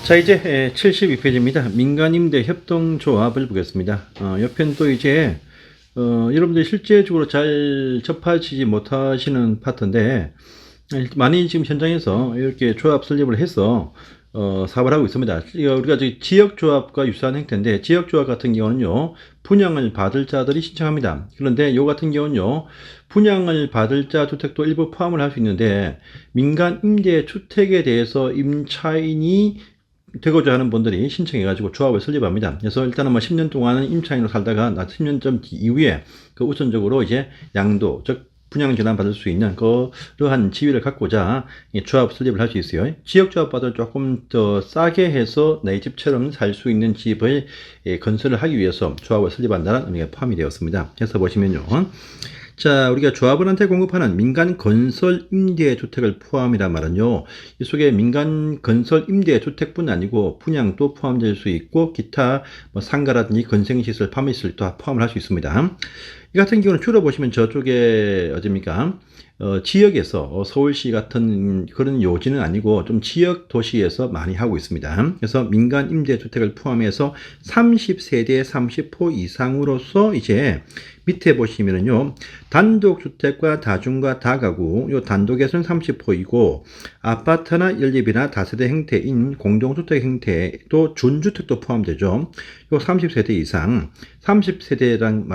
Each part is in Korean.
자, 이제 72페이지입니다. 민간임대 협동조합을 보겠습니다. 옆엔 또 이제, 여러분들이 실제적으로 잘 접하시지 못하시는 파트인데, 많이 지금 현장에서 이렇게 조합 설립을 해서, 사업을 하고 있습니다. 우리가 지역조합과 유사한 형태인데, 지역조합 같은 경우는요, 분양을 받을 자들이 신청합니다. 그런데 요 같은 경우는요, 분양을 받을 자 주택도 일부 포함을 할 수 있는데, 민간 임대 주택에 대해서 임차인이 되고자 하는 분들이 신청해가지고 조합을 설립합니다. 그래서 일단은 뭐 10년 동안은 임차인으로 살다가 10년 전 이후에 그 우선적으로 이제 양도, 즉 분양 전환 받을 수 있는 그러한 지위를 갖고자 조합 설립을 할 수 있어요. 지역조합보다 조금 더 싸게 해서 내 집처럼 살 수 있는 집을 건설을 하기 위해서 조합을 설립한다는 의미가 포함이 되었습니다. 그래서 보시면요. 자, 우리가 조합원한테 공급하는 민간 건설 임대 주택을 포함이란 말은요, 이 속에 민간 건설 임대 주택뿐 아니고 분양도 포함될 수 있고 기타 뭐 상가라든지 건생시설, 판매시설 도 포함을 할 수 있습니다. 이 같은 경우는 주로 보시면 저쪽에 어딥니까? 지역에서 서울시 같은 그런 요지는 아니고 좀 지역 도시에서 많이 하고 있습니다. 그래서 민간 임대주택을 포함해서 30세대 30호 이상으로서 이제 밑에 보시면은요, 단독주택과 다중과 다가구, 요 단독에서는 30호이고, 아파트나 연립이나 다세대 형태인 공동주택 형태도 준주택도 포함되죠. 요 30세대 이상, 30세대란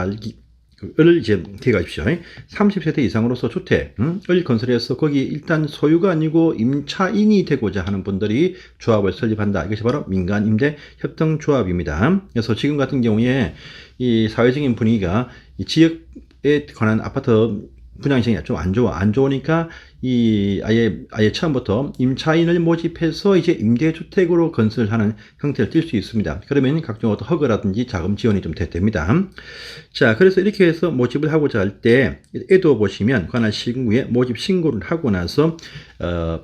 을 이제 기억하십시오. 30세대 이상으로서 주택을 건설해서 거기 일단 소유가 아니고 임차인이 되고자 하는 분들이 조합을 설립한다. 이것이 바로 민간임대 협동조합입니다. 그래서 지금 같은 경우에 이 사회적인 분위기가 이 지역에 관한 아파트 분양 시장이 좀 안 좋으니까 아예 처음부터 임차인을 모집해서 이제 임대주택으로 건설하는 형태를 띌 수 있습니다. 그러면 각종 어떤 허가라든지 자금 지원이 좀 됩니다. 자, 그래서 이렇게 해서 모집을 하고자 할 때, 에도 보시면 관할 시군구에 모집 신고를 하고 나서,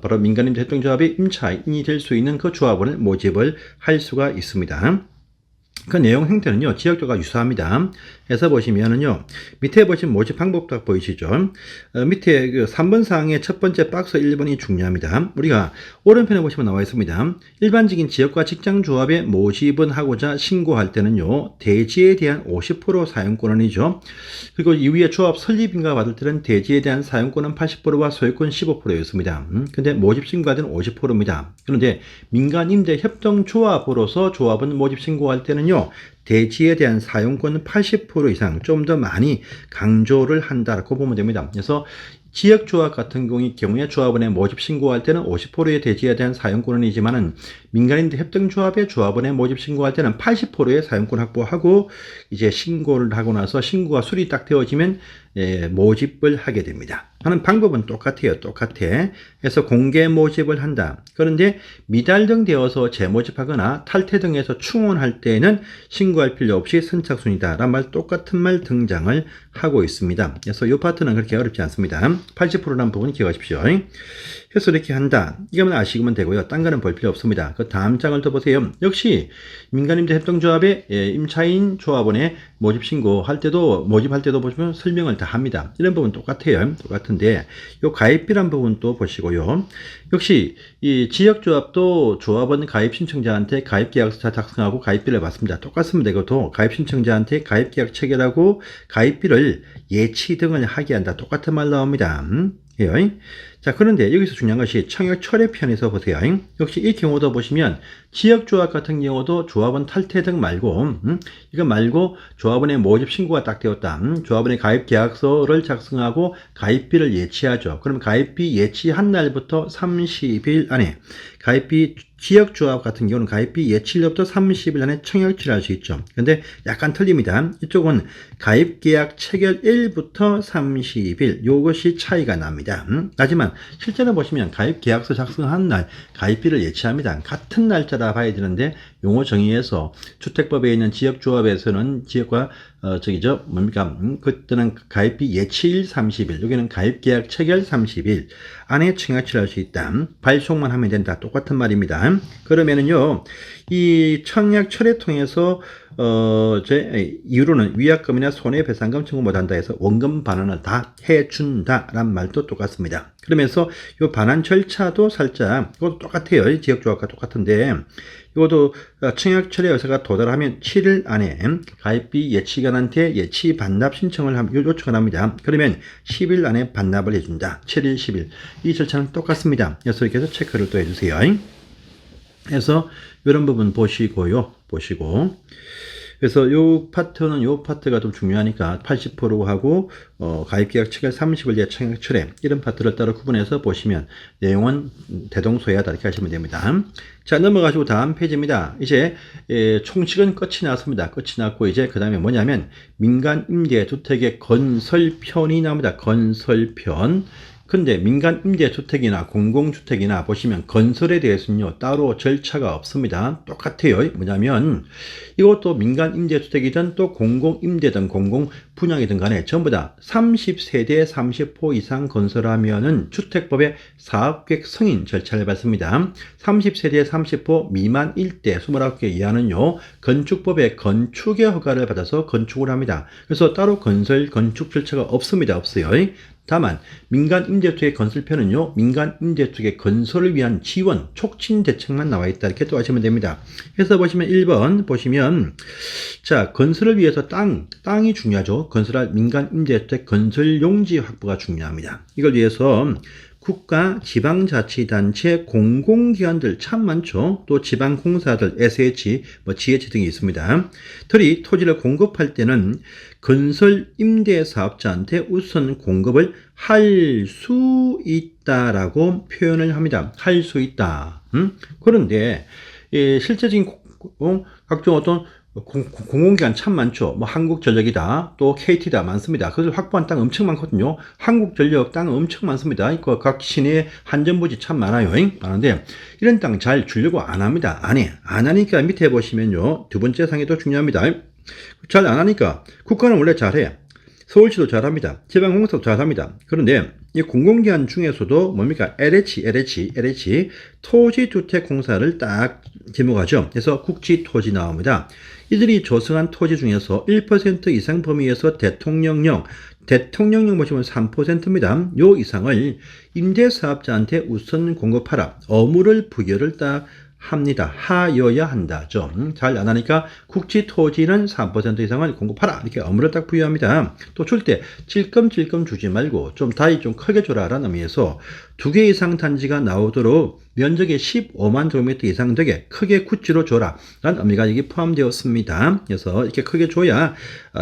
바로 민간임대 협동조합의 임차인이 될 수 있는 그 조합원을 모집을 할 수가 있습니다. 그 내용 형태는요, 지역조가 유사합니다. 해서 보시면은요, 밑에 보시면 모집 방법도 보이시죠? 밑에 그 3번 사항의 첫 번째 박스 1번이 중요합니다. 우리가 오른편에 보시면 나와 있습니다. 일반적인 지역과 직장조합에 모집은 하고자 신고할 때는요, 대지에 대한 50% 사용권은이죠. 그리고 이후에 조합 설립인가 받을 때는 대지에 대한 사용권은 80%와 소유권 15%였습니다. 근데 모집 신고할 때는 50%입니다. 그런데 민간임대 협동조합으로서 조합은 모집 신고할 때는요, 대지에 대한 사용권은 80% 이상 좀 더 많이 강조를 한다라고 보면 됩니다. 그래서 지역조합 같은 경우에 조합원의 모집 신고할 때는 50%의 대지에 대한 사용권이지만은 민간임대 협동조합의 조합원의 모집 신고할 때는 80%의 사용권 확보하고 이제 신고를 하고 나서 신고가 수리 딱 되어지면 모집을 하게 됩니다. 하는 방법은 똑같아요. 그래서 공개 모집을 한다. 그런데 미달등 되어서 재모집하거나 탈퇴 등에서 충원할 때에는 신고할 필요 없이 선착순이다 라는 말 똑같은 말 등장을 하고 있습니다. 그래서 이 파트는 그렇게 어렵지 않습니다. 80%라는 부분 기억하십시오. 그래서 이렇게 한다. 이거만 아시면 되고요. 딴 거는 볼 필요 없습니다. 그 다음 장을 더 보세요. 역시 민간임대 협동조합의 임차인 조합원의 모집 신고할 때도 모집할 때도 보시면 설명을 다 합니다. 이런 부분 똑같아요. 똑같은데 요 가입비란 부분도 보시고요. 역시 이 지역조합도 조합원 가입 신청자한테 가입계약서 작성하고 가입비를 받습니다. 똑같습니다. 이것도 가입 신청자한테 가입계약 체결하고 가입비를 예치 등을 하게 한다. 똑같은 말 나옵니다. 자, 그런데 여기서 중요한 것이 청약 철회 편에서 보세요. 역시 이 경우도 보시면 지역조합 같은 경우도 조합원 탈퇴 등 말고 이거 말고 조합원의 모집 신고가 딱 되었다. 조합원의 가입 계약서를 작성하고 가입비를 예치하죠. 그럼 가입비 예치한 날부터 30일 안에 가입비 지역조합 같은 경우는 가입비 예치일로부터 30일 안에 청약치를 할 수 있죠. 근데 약간 틀립니다. 이쪽은 가입계약 체결일부터 30일 요것이 차이가 납니다. 하지만 실제로 보시면 가입계약서 작성한 날 가입비를 예치합니다. 같은 날짜라 봐야 되는데 용어 정의에서 주택법에 있는 지역조합에서는 지역과 뭡니까? 그때는 가입비 예치일 30일, 여기는 가입계약 체결 30일 안에 청약처리를 할 수 있다. 발송만 하면 된다. 똑같은 말입니다. 그러면은요, 이 청약처리를 통해서 이유로는 위약금이나 손해배상금 청구 못한다 해서 원금 반환을 다 해준다란 말도 똑같습니다. 그러면서 이 반환 절차도 살짝 이것도 똑같아요. 지역조합과 똑같은데 이것도 청약처리 의사가 도달하면 7일 안에 가입비 예치기관한테 예치 반납 신청을 요청을 합니다. 그러면 10일 안에 반납을 해준다. 7일, 10일. 이 절차는 똑같습니다. 그래서 이렇게 해서 체크를 또 해주세요. 그래서 이런 부분 보시고 그래서 요 파트가 좀 중요하니까 80% 하고 가입계약 체결 30일 뒤에 청약 철회 이런 파트를 따로 구분해서 보시면 내용은 대동소이하다 이렇게 하시면 됩니다. 자, 넘어가시고 다음 페이지입니다. 이제 총칙은 끝이 났습니다. 끝이 났고 이제 그 다음에 뭐냐면 민간 임대 주택의 건설편이 나옵니다. 건설편. 근데 민간 임대주택이나 공공주택이나 보시면 건설에 대해서는요 따로 절차가 없습니다. 똑같아요. 뭐냐면 이것도 민간 임대주택이든 또 공공임대든 공공분양이든 간에 전부 다 30세대 30호 이상 건설하면은 주택법의 사업계획 승인 절차를 밟습니다. 30세대 30호 미만 일대 29개 이하는요 건축법의 건축의 허가를 받아서 건축을 합니다. 그래서 따로 건축 절차가 없습니다. 없어요. 다만 민간 임대주택의 건설편은요 민간 임대주택의 건설을 위한 지원 촉진 대책만 나와 있다 이렇게 또 하시면 됩니다. 그래서 보시면 1번 보시면 자 건설을 위해서 땅이 중요하죠. 건설할 민간 임대주택 건설 용지 확보가 중요합니다. 이걸 위해서 국가, 지방자치단체, 공공기관들 참 많죠. 또 지방공사들, SH, GH 등이 있습니다. 들이 토지를 공급할 때는 건설 임대 사업자한테 우선 공급을 할 수 있다라고 표현을 합니다. 할 수 있다. 그런데 실제적인 각종 어떤 공공기관 참 많죠. 한국전력이다, 또 KT다 많습니다. 그래서 확보한 땅 엄청 많거든요. 한국전력 땅 엄청 많습니다. 각 시내 한전부지 참 많아요. 많은데 이런 땅 잘 주려고 안 합니다. 안 하니까 밑에 보시면요 두 번째 상에도 중요합니다. 잘 안 하니까 국가는 원래 잘해. 서울시도 잘합니다. 지방공사도 잘합니다. 그런데 이 공공기관 중에서도 뭡니까? LH 토지주택공사를 딱 지목하죠. 그래서 국지토지 나옵니다. 이들이 조성한 토지 중에서 1% 이상 범위에서 대통령령 보시면 3%입니다. 요 이상을 임대사업자한테 우선 공급하라. 의무를 부여를 딱 합니다. 하여야 한다. 좀 잘 안 하니까 국지 토지는 3% 이상을 공급하라. 이렇게 의무를 딱 부여합니다. 또 줄 때 찔끔찔끔 주지 말고 좀 다이 좀 크게 줘라 라는 의미에서 2개 이상 단지가 나오도록 면적이 15만 제곱미터 이상 되게 크게 구치로 줘라 라는 의미가 여기 포함되었습니다. 그래서 이렇게 크게 줘야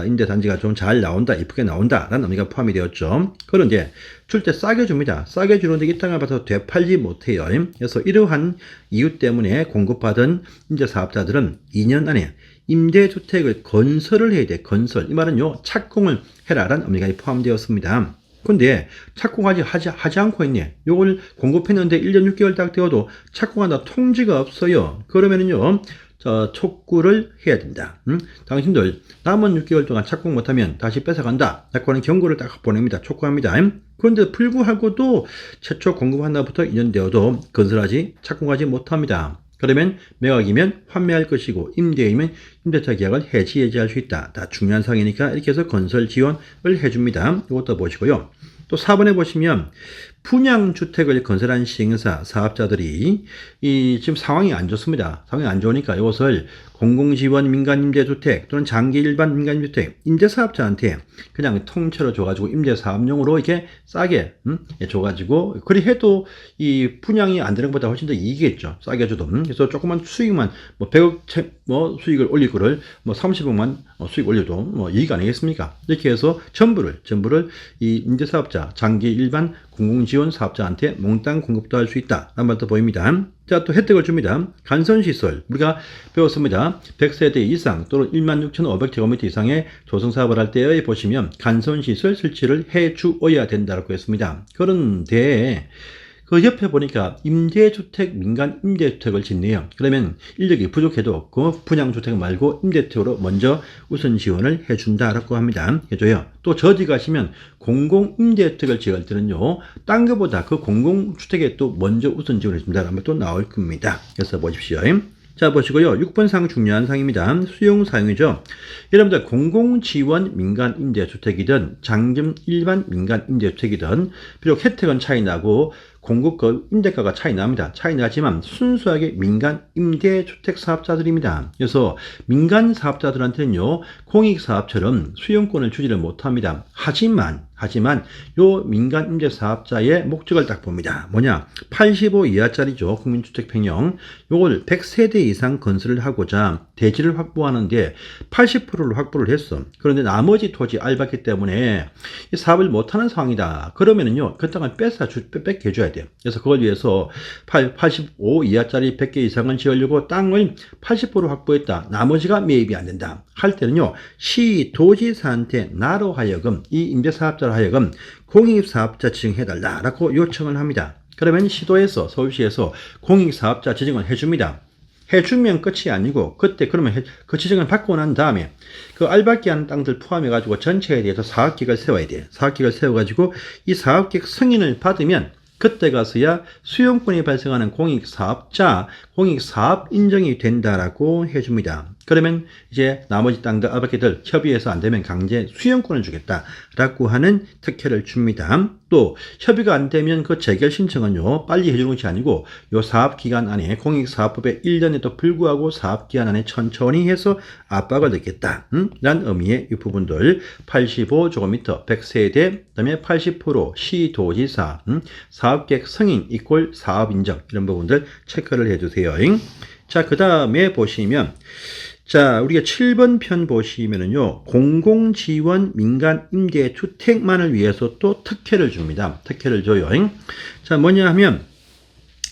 임대 단지가 좀 잘 나온다, 이쁘게 나온다 라는 의미가 포함이 되었죠. 그런데 줄 때 싸게 줍니다. 싸게 주는데 이 땅을 봐서 되팔지 못해요. 그래서 이러한 이유 때문에 공급받은 임대사업자들은 2년 안에 임대주택을 건설을 해야 돼. 건설. 이 말은요 착공을 해라 라는 의미가 포함되었습니다. 근데 착공하지 않고 있네. 요걸 공급했는데 1년 6개월 딱 되어도 착공한다 통지가 없어요. 그러면은요 촉구를 해야 된다. 당신들 남은 6개월 동안 착공 못하면 다시 뺏어간다. 라고 하는 경고를 딱 보냅니다. 촉구합니다. 그런데 불구하고도 최초 공급한 날부터 2년 되어도 착공하지 못합니다. 그러면 매각이면 환매할 것이고 임대이면 임대차 계약을 해지할 수 있다. 다 중요한 사항이니까 이렇게 해서 건설 지원을 해줍니다. 이것도 보시고요. 또 4번에 보시면 분양주택을 건설한 시행사 사업자들이 지금 상황이 안 좋습니다. 상황이 안 좋으니까 이것을 공공지원 민간임대주택 또는 장기 일반 민간임대주택 임대사업자한테 그냥 통째로 줘가지고 임대사업용으로 이렇게 싸게 줘가지고 그리 해도 이 분양이 안 되는 것보다 훨씬 더 이익이겠죠. 싸게 줘도. 그래서 조그만 수익만 100억 수익을 올릴 거를 30억만 수익 올려도 이익 아니겠습니까? 이렇게 해서 전부를 이 임대사업자 장기 일반 공공지원 사업자한테 몽땅 공급도 할 수 있다. 라는 말도 보입니다. 자, 또 혜택을 줍니다. 간선시설. 우리가 배웠습니다. 100세대 이상 또는 16,500제곱미터 이상의 조성사업을 할 때에 보시면 간선시설 설치를 해 주어야 된다고 했습니다. 그런데 그 옆에 보니까 임대주택, 민간 임대주택을 짓네요. 그러면 인력이 부족해도 그 분양주택 말고 임대주택으로 먼저 우선 지원을 해준다라고 합니다. 해줘요. 또 저디 가시면 공공임대주택을 지을 때는요, 딴 것보다 그 공공주택에 또 먼저 우선 지원해준다라는 또 나올 겁니다. 그래서 보십시오. 자, 보시고요. 6번 상 중요한 상입니다. 수용 사용이죠. 여러분들 공공지원 민간 임대주택이든 장점 일반 민간 임대주택이든 비록 혜택은 차이 나고 공급과 임대가가 차이 납니다. 차이 나지만 순수하게 민간 임대주택 사업자들입니다. 그래서 민간 사업자들한테는요, 공익사업처럼 수용권을 주지를 못합니다. 하지만 요 민간 임대 사업자의 목적을 딱 봅니다. 뭐냐? 85 이하짜리죠. 국민주택평형. 요걸 100세대 이상 건설을 하고자 대지를 확보하는데 80%를 확보를 했어. 그런데 나머지 토지 얇았기 때문에 이 사업을 못하는 상황이다. 그러면은요, 그 땅을 뺏게 해줘야 돼요. 그래서 그걸 위해서 85 이하짜리 100개 이상을 지으려고 땅을 80% 확보했다. 나머지가 매입이 안 된다. 할 때는요, 시 도지사한테 나로 하여금 이 임대사업자로 하여금 공익사업자 지정해달라라고 요청을 합니다. 그러면 시도에서 서울시에서 공익사업자 지정을 해줍니다. 해주면 끝이 아니고 그때 그러면 그 지정을 받고 난 다음에 그 알박기 하는 땅들 포함해 가지고 전체에 대해서 사업계획을 세워야 돼요. 사업계획을 세워 가지고 이 사업계획 승인을 받으면 그때 가서야 수용권이 발생하는 공익사업자, 공익사업 인정이 된다라고 해줍니다. 그러면 이제 나머지 땅들, 알박기들 협의해서 안 되면 강제 수용권을 주겠다라고 하는 특혜를 줍니다. 또 협의가 안 되면 그 재결 신청은요, 빨리 해주는 것이 아니고 요 사업기간 안에 공익사업법의 1년에도 불구하고 사업기간 안에 천천히 해서 압박을 넣겠다. 라는 의미의 이 부분들 85제곱미터 100세대, 그 다음에 80% 시도지사, 사업계획 승인 이꼴 사업 인정 이런 부분들 체크를 해주세요. 자, 그 다음에 보시면 자, 우리가 7번 편 보시면은요, 공공지원 민간 임대주택만을 위해서 또 특혜를 줍니다. 특혜를 줘요. 자, 뭐냐 하면,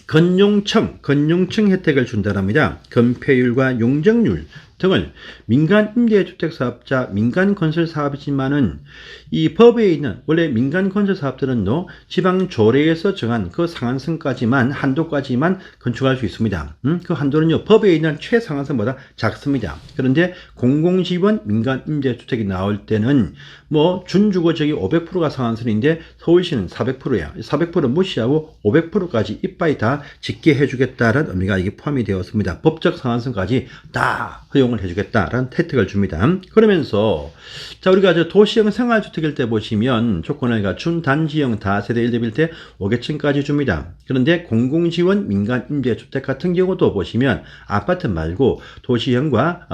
건용청 혜택을 준다랍니다. 건폐율과 용적률 등을 민간 임대주택 사업자, 민간 건설 사업이지만은 이 법에 있는 원래 민간 건설 사업들은 지방 조례에서 정한 그 상한선까지만 한도까지만 건축할 수 있습니다. 그 한도는요, 법에 있는 최상한선보다 작습니다. 그런데 공공지원 민간 임대주택이 나올 때는 뭐 준주거지역이 500%가 상한선인데 서울시는 400%야. 400% 무시하고 500%까지 이빠이 다 짓게 해주겠다라는 의미가 이게 포함이 되었습니다. 법적 상한선까지 다 허용을 해주겠다라는 혜택을 줍니다. 그러면서 자, 우리가 저 도시형 생활주택일 때 보시면 조건을 갖춘 단지형 다세대 1대1때 5개층까지 줍니다. 그런데 공공지원 민간 임대주택 같은 경우도 보시면 아파트 말고 도시형과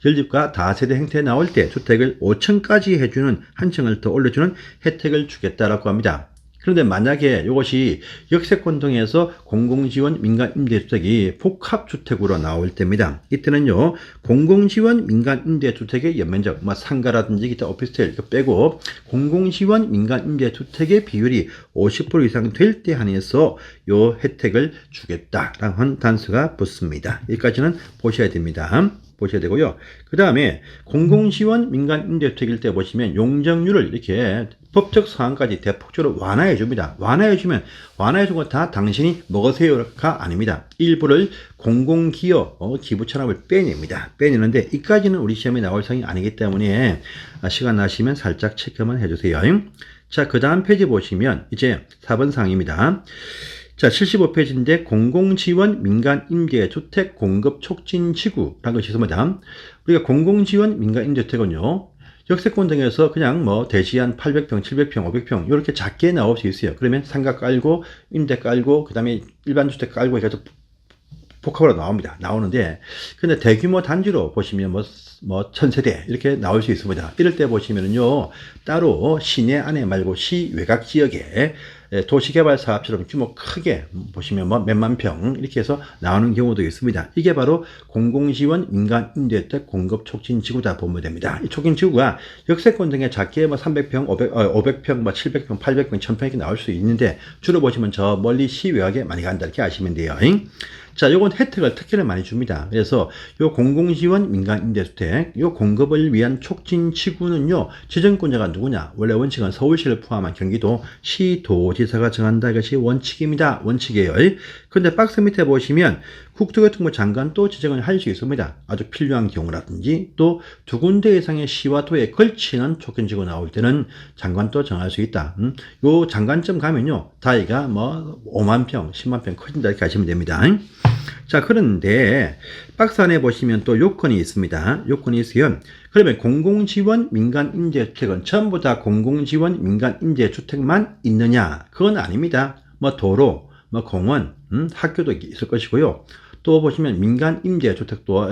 연립과 다세대 형태 나올 때 주택을 5층까지 해주는 한 층을 더 올려주는 혜택을 주겠다라고 합니다. 그런데 만약에 이것이 역세권 등에서 공공지원 민간 임대주택이 복합주택으로 나올 때입니다. 이때는요, 공공지원 민간 임대주택의 연면적, 상가라든지 기타 오피스텔 이거 빼고 공공지원 민간 임대주택의 비율이 50% 이상 될 때 한해서 요 혜택을 주겠다라는 단서가 붙습니다. 여기까지는 보셔야 됩니다. 보셔야 되고요. 그 다음에 공공지원 민간 임대주택일 때 보시면 용적률을 이렇게 법적 사항까지 대폭적으로 완화해 줍니다. 완화해주면 완화해준 거 다 당신이 먹으세요가 아닙니다. 일부를 공공기업 기부 찬압을 빼냅니다. 빼내는데 이까지는 우리 시험에 나올 사항이 아니기 때문에 시간 나시면 살짝 체크만 해주세요. 자, 그 다음 페이지 보시면 이제 4번 사항입니다. 자, 75페이지인데 공공지원 민간 임대주택 공급 촉진 지구라는 것이 있습니다. 우리가 공공지원 민간 임대주택은요, 역세권 등에서 그냥 대지 한 800평, 700평, 500평 이렇게 작게 나올 수 있어요. 그러면 상가 깔고 임대 깔고 그 다음에 일반 주택 깔고 해서 복합으로 나오는데, 근데 대규모 단지로 보시면 1000세대 이렇게 나올 수 있습니다. 이럴 때 보시면은요, 따로 시내 안에 말고 시 외곽 지역에 도시개발 사업처럼 규모 크게 보시면 몇만 평 이렇게 해서 나오는 경우도 있습니다. 이게 바로 공공지원 민간 임대주택 공급 촉진 지구다 보면 됩니다. 이 촉진 지구가 역세권 등에 작게 300평, 500평, 700평, 800평, 1000평 이렇게 나올 수 있는데 주로 보시면 저 멀리 시 외곽에 많이 간다 이렇게 아시면 돼요. 자, 요건 혜택을 특혜를 많이 줍니다. 그래서 요 공공지원 민간임대주택 요 공급을 위한 촉진지구는요 지정권자가 누구냐? 원래 원칙은 서울시를 포함한 경기도 시도지사가 정한다. 이것이 원칙입니다. 원칙이에요. 근데 박스 밑에 보시면 국토교통부 장관도 지정을 할 수 있습니다. 아주 필요한 경우라든지 또 두 군데 이상의 시와 도에 걸치는 촉진지구 나올 때는 장관도 정할 수 있다. 요 장관점 가면요 다이가 뭐 5만 평, 10만 평 커진다 이렇게 하시면 됩니다. 자, 그런데 박스 안에 보시면 또 요건이 있습니다. 요건이 있어요. 그러면 공공지원 민간임대주택은 전부 다 공공지원 민간임대주택만 있느냐? 그건 아닙니다. 뭐 도로, 뭐 공원, 학교도 있을 것이고요. 또 보시면 민간 임대 주택도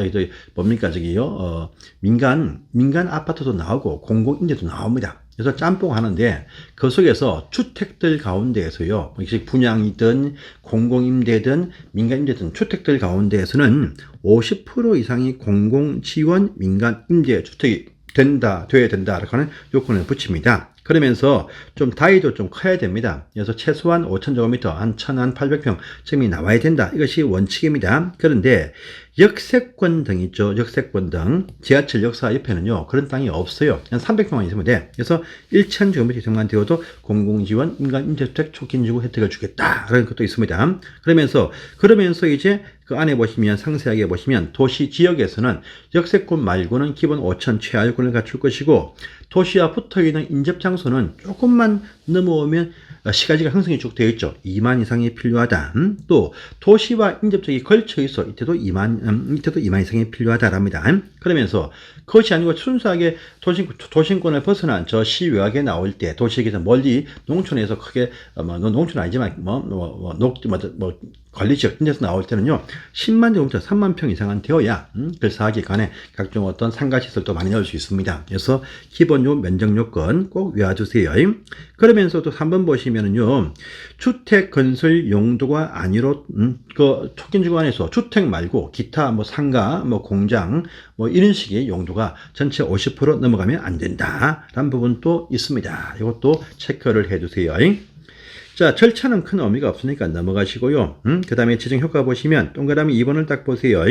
뭡니까 저기요 민간 아파트도 나오고 공공 임대도 나옵니다. 그래서 짬뽕 하는데 그 속에서 주택들 가운데에서요 분양이든 공공 임대든 민간 임대든 주택들 가운데에서는 50% 이상이 공공 지원 민간 임대 주택이 돼야 된다라고 하는 요건을 붙입니다. 그러면서 좀 다이도 좀 커야 됩니다. 그래서 최소한 5,000제곱미터, 한 1,000평쯤이 나와야 된다. 이것이 원칙입니다. 그런데 역세권 등 있죠. 역세권 등 지하철 역사 옆에는요 그런 땅이 없어요. 한 300평만 있으면 돼. 그래서 1,000제곱미터 이상만 되어도 공공지원 민간임대주택 촉진지구 혜택을 주겠다라는 것도 있습니다. 그러면서 이제 그 안에 보시면 상세하게 보시면 도시 지역에서는 역세권 말고는 기본 5,000 최하위권을 갖출 것이고 도시와 붙어있는 인접장소는 조금만 넘어오면 시가지가 형성이 쭉 되어 있죠. 2만 이상이 필요하다. 또 도시와 인접적이 걸쳐 있어. 이때도 2만 이상이 필요하다랍니다. 그러면서 그것이 아니고 순수하게 도심권을 벗어난 저 시외곽에 나올 때 도시에서 멀리 농촌에서 크게 농촌 아니지만 관리지역 인데서 나올 때는요 10만 제곱미터 3만 평 이상은 되어야 그 사기 간에 각종 어떤 상가시설도 많이 넣을 수 있습니다. 그래서 기본 요 면적 요건 꼭 외워주세요. 그러면서도 3번 보시면은요 주택 건설 용도가 아니로 그 촉진지구 안에서 주택 말고 기타 뭐 상가 뭐 공장 뭐 이런 식의 용도가 전체 50% 넘어가면 안 된다라는 부분도 있습니다. 이것도 체크를 해주세요. 자, 절차는 큰 의미가 없으니까 넘어가시고요. 그 다음에 지정 효과 보시면 동그라미 2번을 딱 보세요.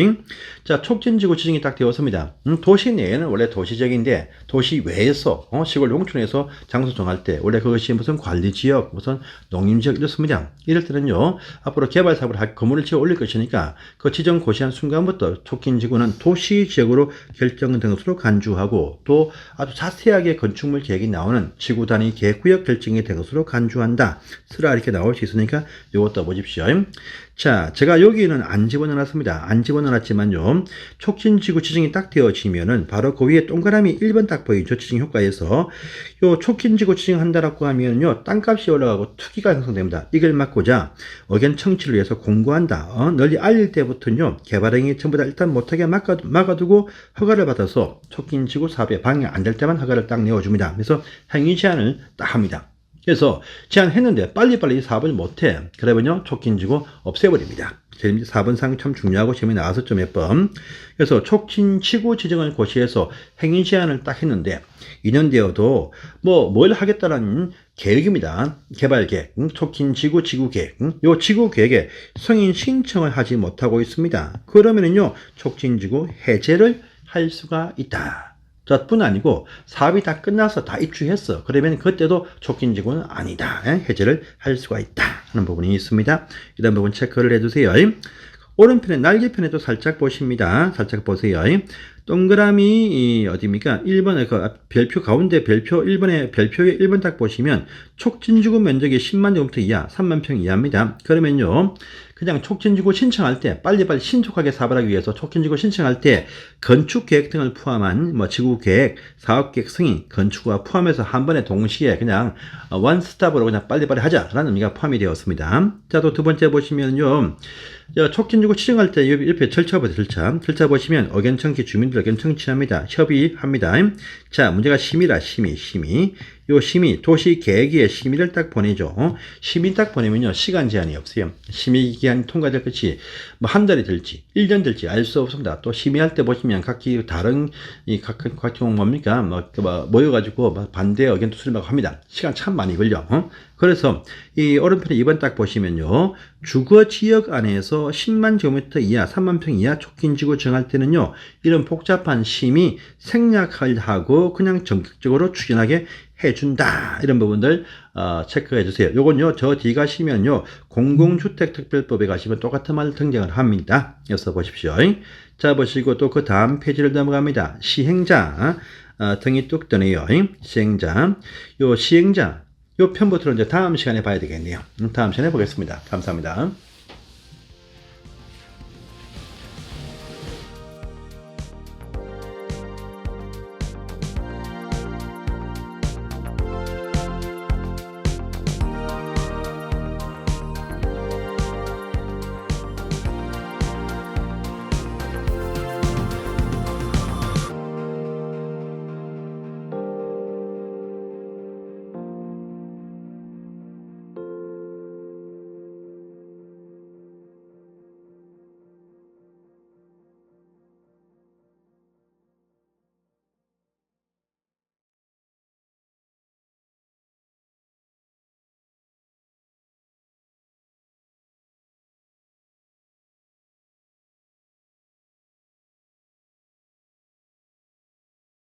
자, 촉진지구 지정이 딱 되었습니다. 도시 내에는 원래 도시적인데 도시 외에서 시골 농촌에서 장소 정할 때 원래 그것이 무슨 관리지역, 무슨 농림지역 이렇습니다. 이럴 때는요 앞으로 개발 사업을 할 건물을 지어 올릴 것이니까 그 지정 고시한 순간부터 촉진지구는 도시지역으로 결정된 것으로 간주하고 또 아주 자세하게 건축물 계획이 나오는 지구 단위 계획구역 결정이 된 것으로 간주한다. 쓰라 이렇게 나올 수 있으니까 이것도 보십시오. 자, 제가 여기는 안 집어넣었습니다. 안 집어넣었지만요. 촉진지구 지정이 딱 되어지면은 바로 그 위에 동그라미 1번 딱 보이죠. 지정 효과에서 요 촉진지구 지정한다라고 하면요. 땅값이 올라가고 투기가 형성됩니다. 이걸 막고자 의견 청취를 위해서 공고한다. 널리 알릴 때부터는요. 개발행위 전부 다 일단 못하게 막아두고 허가를 받아서 촉진지구 사업에 방해 안 될 때만 허가를 딱 내어줍니다. 그래서 행위 제한을 딱 합니다. 그래서 제안했는데 빨리빨리 사업을 못해. 그러면요 촉진지구 없애버립니다. 4번 사항이 참 중요하고 재미이 나왔었죠 몇 번. 그래서 촉진지구 지정을 고시해서 행위 제한을 딱 했는데 2년 되어도 뭘 하겠다는 계획입니다. 개발계획, 촉진지구 지구계획, 요 지구계획에 승인 신청을 하지 못하고 있습니다. 그러면은요 촉진지구 해제를 할 수가 있다. 뿐 아니고 사업이 다 끝나서 다 입주했어. 그러면 그때도 촉진지구는 아니다. 해제를 할 수가 있다 하는 부분이 있습니다. 이런 부분 체크를 해주세요. 오른편에 날개편에도 살짝 보십니다. 살짝 보세요. 동그라미 어디입니까? 1번에 그 별표 가운데 별표 1번에 별표에 1번 딱 보시면 촉진지구 면적이 10만 제곱미터 이하, 3만 평 이하입니다. 그러면요. 그냥 촉진지구 신청할 때 빨리빨리 신속하게 사업을 하기 위해서 촉진지구 신청할 때 건축계획 등을 포함한 지구계획, 사업계획 승인, 건축과 포함해서 한 번에 동시에 그냥 원스톱으로 그냥 빨리빨리 하자라는 의미가 포함이 되었습니다. 자, 또 두 번째 보시면요. 촉진지구 지정할 때 옆에 절차 보세요. 절차 보시면 의견 청취, 주민들 의견 청취합니다. 협의합니다. 자, 문제가 심의라. 심의. 요 심의, 도시 계획위에 심의를 딱 보내죠. 심의 딱 보내면요, 시간 제한이 없어요. 심의 기한 통과될 것이 뭐 한 달이 될지, 1년 될지 알 수 없습니다. 또 심의할 때 보시면 각기 다른, 각 경우 뭡니까? 모여가지고 반대 의견도 수렴하고 합니다. 시간 참 많이 걸려. 그래서 이 오른편에 2번 딱 보시면요, 주거 지역 안에서 10만 제곱미터 이하, 3만 평 이하 촉진지구 정할 때는요, 이런 복잡한 심의 생략하고 그냥 전격적으로 추진하게 해준다. 이런 부분들 체크해 주세요. 요건요, 저 뒤 가시면요, 공공주택특별법에 가시면 똑같은 말 등장을 합니다. 여기서 보십시오. 자, 보시고 또 그 다음 페이지를 넘어갑니다. 시행자, 등이 뚝 뜨네요. 시행자, 요 시행자, 요 편부터는 이제 다음 시간에 봐야 되겠네요. 다음 시간에 보겠습니다. 감사합니다.